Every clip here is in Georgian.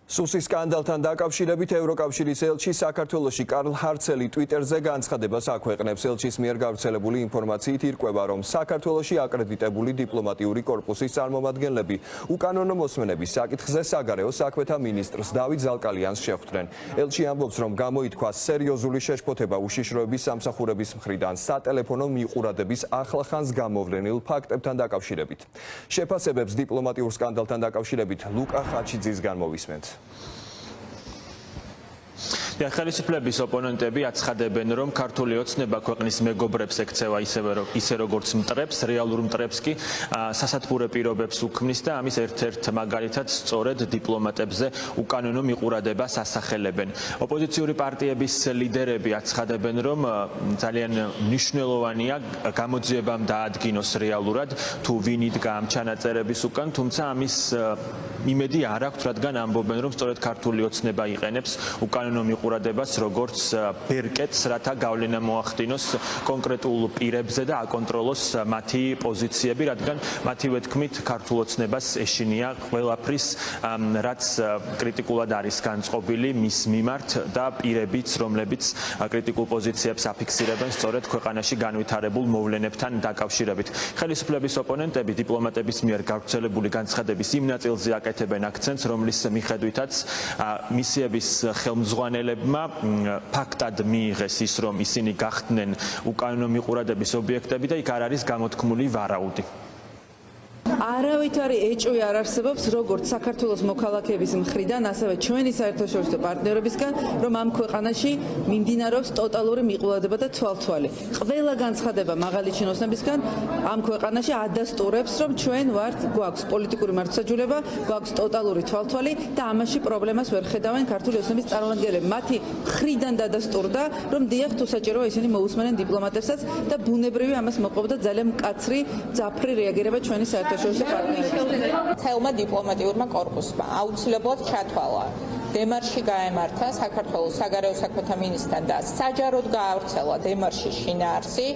სუსის სკანდალთან დაკავშირებით ევროკავშირის ელჩი საქართველოში კარლ ჰარცელი ტვიტერზე განცხადებას აქვეყნებს. ელჩის მიერ გავრცელებული ინფორმაციით ირკვევა, რომ საქართველოში აკრედიტებული დიპლომატიური კორპუსის წარმომადგენლები უკანონო მოსმენების საკითხზე საგარეო საქმეთა მინისტრს დავით ზალკალიანს შეხვდნენ. ელჩი ამბობს, რომ გამოითქვა სერიოზული შეშფოთება უშიშროების სამსახურების მხრიდან სატელეფონო მიყურადების ახლახანს გამოვლენილ ფაქტებთან დაკავშირებით. შეფასებებს დიპლომატიურ სკანდალთან დაკავშირებით ლუკა ხაჩიძის განმოვისმენთ. ხელისუფლების ოპონენტები აცხადებენ, რომ ქართული ოცნება ქვეყნის მეგობრებს ექცევა ისე როგორც მტრებს, რეალურ მტრებს კი სასათბურე პირობებს უქმნის და ამის ერთ-ერთ მაგალითად სწორედ დიპლომატებზე უკანონო მიყურადებას ასახელებენ. ოპოზიციური პარტიების ლიდერები აცხადებენ, რომ ძალიან მნიშვნელოვანია გამოძიებამ დაადგინოს რეალურად თუ ვინ იდგა ამ ჩანაწერების უკან, თუმცა ამის იმედი არ აქვთ, რადგან ამბობენ, რომ სწორედ ქართული ოცნება იყენებს უკანონო მიყურადებას როგორც ბერკეტს, რათა გავლენა მოახდინოს კონკრეტულ პირებზე და აკონტროლოს მათი პოზიციები, რადგან მათივე თქმით ქართულ ოცნებას ეშინია ყველაფრის, რაც კრიტიკულად არის განწყობილი მის მიმართ და პირებიც, რომლებიც კრიტიკულ პოზიციებს აფიქსირებენ სწორედ ქვეყანაში განვითარებულ მოვლენებთან დაკავშირებით. ხელისუფლების ოპონენტები დიპლომატების მიერ გავრცელებული განცხადების იმ ნაწილზე აკეთებენ აქცენტს, რომლის მიხედვითაც მისიების ხელმძღვანელებმა ფაქტად მიიღეს ის, რომ ისინი გახდნენ უკანონო მიყურადების ობიექტები და იქ არ არის გამოთქმული ვარაუდი. არავითარი ეჭვი არ არსებობს როგორც საქართველოს მოქალაქეების მხრიდან, ასევე ჩვენი საერთაშორისო პარტნიორებისგან, რომ ამ ქვეყანაში მიმდინარეობს ტოტალური მიყურადება და თვალთვალი. ყველა განცხადება მაღალი ჩინოსნებისგან ამ ქვეყანაში ადასტურებს, რომ ჩვენ გვაქვს პოლიტიკური მართლმსაჯულება, გვაქვს ტოტალური თვალთვალი და ამაში პრობლემას ვერ ხედავენ ქართული ოცნების წარმომადგენლები. მათი მხრიდან დადასტურდა, რომ დიახ, თუ საჭიროა ისინი მოусმენენ დიპლომატებსაც და ბუნებრივი ამას მოყავდა ძალიან მკაცრი, ძაფრი რეაგირება ჩვენი საერთაშორისო თელმა დიპლომატიურმა კორპუსმა აუცილებლად ჩათვალა დემარში გაემართა საქართველოს საგარეო საქმეთა მინისტრთან და საჯაროდ გაავრცელა დემარშის შინაარსი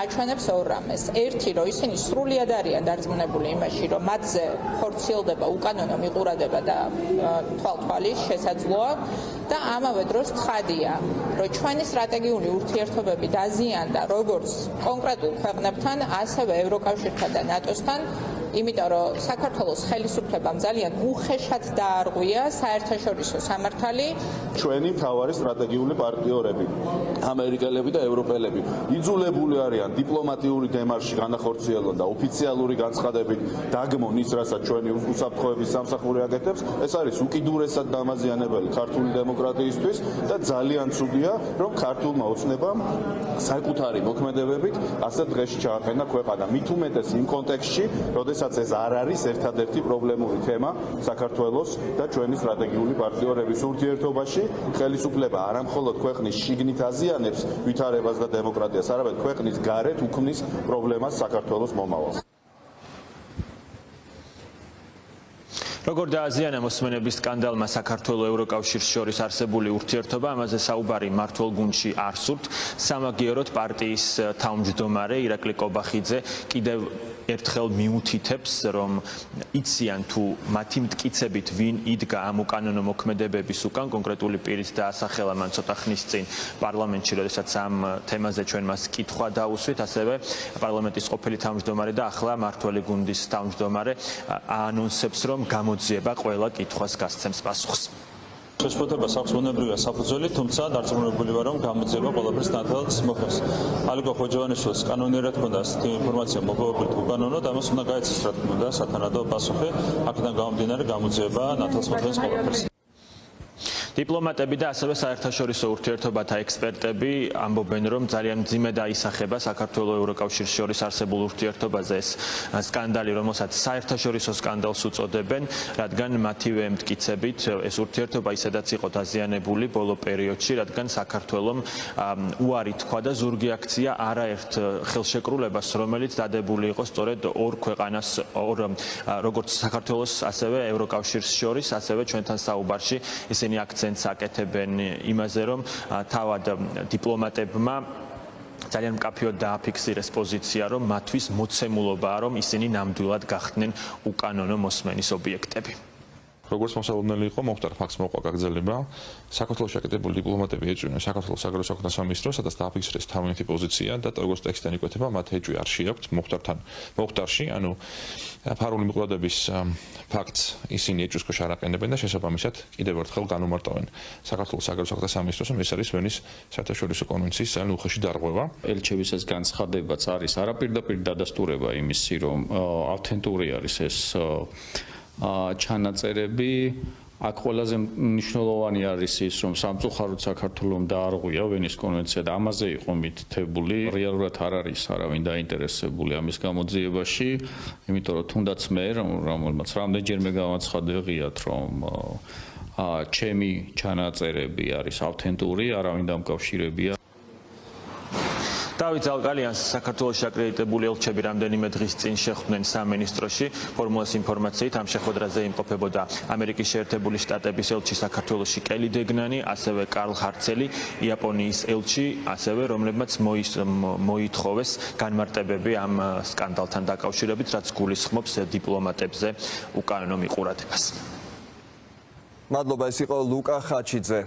აჩვენებს ორ რამეს. ერთი, რომ ისინი სრულიად არიან დარწმუნებული იმაში, რომ მათზე ხორციელდება უკანონო მიყურადება და თვალთვალი შესაძლოა და ამავე დროს ცხადია, რომ ჩვენი სტრატეგიული ურთიერთობები დაზიანდა როგორც კონკრეტულ ქვეყნებთან, ასევე ევროკავშირთან და ნატოსთან, იმიტომ რომ საქართველოს ხელისუფლებამ ძალიან უხეშად დაარღვია საერთაშორისო სამართალი. ჩვენი მთავარი სტრატეგიული პარტნიორები, ამერიკელები და ევროპელები, იძულებული არიან დიპლომატიური დემარში განახორციელონ და ოფიციალური განცხადებით დაგმონ ის, რასაც ჩვენი უსაფრთხოების სამსახური აკეთებს. ეს არის უკიდურესად დამაზიანებელი ქართული დემოკრატიისთვის და ძალიან ცუდია, რომ ქართულმა ოცნებამ საკუთარი მოქმედებებით ასე დღეში ჩააყენა ქვეყანა. მით უმეტეს იმ კონტექსტში, როდესაც ეს არ არის ერთადერთი პრობლემური თემა საქართველოს და ჩვენი სტრატეგიული პარტნიორების ურთიერთობაში. ხელისუფლება არა მხოლოდ ქვეყნის შიგნით აზიანებს ვითარებას და დემოკრატიას, არამედ ქვეყნის გარეთ უქმნის პრობლემას საქართველოს მომავალს. როგორ დააზიანა მოსმენების სკანდალმა საქართველოს ევროკავშირს შორის არსებული ურთიერთობა, ამაზე საუბარი მმართველ გუნდში არ სურთ. სამაგიეროდ პარტიის თავმჯდომარე ირაკლი კობახიძე კიდევ ერთხელ მიუთითებს, რომ იციან თუ მათი მტკიცებით ვინ იდგა ამ უკანონო მოქმედებების უკან, კონკრეტული პირით დაასახელა მან ცოტა ხნის წინ პარლამენტში, როდესაც ამ თემაზე ჩვენ მას კითხვა დაუსვით, ასევე პარლამენტის ყოფილი თავმჯდომარე და ახლა მმართველი გუნდის თავმჯდომარე აანონსებს, რომ გამოძიება ყველა კითხვას გასცემს პასუხს. შეშფოთებას აქვს ბუნებრივია საფუძველი, თუმცა დარწმუნებული ვარ, რომ გამოძიება ყველაფერს ნათელს მოხდეს. ალიკო ხოჯოვანიშვილს კანონიერად ჰქონდა ასეთი ინფორმაცია მოპოვებული უკანონოდ, ამას უნდა გაეცეს რა თქმა უნდა სათანადო პასუხი, აქედან გამომდინარე გამოძიება ნათელს მოხდეს ყველაფერს. დიპლომატები და ასევე საერთაშორისო ურთიერთობათა ექსპერტები ამბობენ, რომ ძალიან მძიმე დაისახება საქართველოს ევროკავშირის შორის არსებულ ურთიერთობაზე ეს სკანდალი, რომელსაც საერთაშორისო სკანდალს უწოდებენ, რადგან მათივე მტკიცებით ეს ურთიერთობა ისედაც იყო დაზიანებული ბოლო პერიოდში, რადგან საქართველოს უარი თქვა და ზურგი აქცია არაერთ ხელშეკრულებას, რომელიც დადებული იყო სწორედ ორ ქვეყანას, როგორც საქართველოს, ასევე ევროკავშირის შორის, ასევე ჩვენთან საუბარში ისინი აქცენტს აკეთებენ იმაზე, რომ თავად დიპლომატებმა ძალიან მკაფიოდ დააფიქსირეს პოზიცია, რომ მათთვის მოცემულობაა, რომ ისინი ნამდვილად გახდნენ უკანონო მოსმენის ობიექტები. როგორც მოსალოდნელი იყო, მოხდა ფაქტს მოყვა გაგრძელება. საქართველოს შეკეთებული დიპლომატები ეწვინენ საქართველოს საგარეო საქმეთა სამინისტროს, სადაც დააფიქსირეს თავიანთი პოზიცია და როგორც ტექსტთან იკვეთება, მათ ეჭვი არ შეაქვთ მოხდარში, ანუ ფარული მიყოლადების ფაქტს ისინი ეჭვის ქვეშ არ აყენებენ და შესაბამისად კიდევ ერთხელ განუმარტავენ საქართველოს საგარეო საქმეთა სამინისტროს, რომ ეს არის ვენის საერთაშორისო კონვენციის ძალიან უხეში დარღვევა. ელჩების ეს განცხადებაც არის არაპირდაპირ დადასტურება იმისი, რომ ავთენტური არის ეს ჩანაწერები. აქ ყველაზე მნიშვნელოვანი არის ის, რომ სამწუხაროდ საქართველოს დაარღვია ვენის კონვენცია და ამაზე იყო მითითებული. რეალურად არ არის არავინ დაინტერესებული ამის გამოძიებაში, იმიტომ რომ თუნდაც მე, რომელმაც რამდენჯერმე განაცხადე ღიად, რომ ჩემი ჩანაწერები არის ავთენტური, არავინ დამკავშირებია. დავით ზალკალიანს საქართველოს აკრედიტებული ელჩები რამდენიმე დღის წინ შეხვდნენ სამინისტროში. ფორმულას ინფორმაციით ამ შეხვედრაზე იმყოფებოდა ამერიკის შეერთებული შტატების ელჩი საქართველოში კელი დეგნანი, ასევე კარლ ჰარცელი, იაპონიის ელჩი, ასევე რომლებმაც მოითხოვეს განმარტებები ამ სკანდალთან დაკავშირებით, რაც გულისხმობს დიპლომატებზე უკანონო მიყურადებას. მადლობა, ეს იყო ლუკა ხაჩიძე.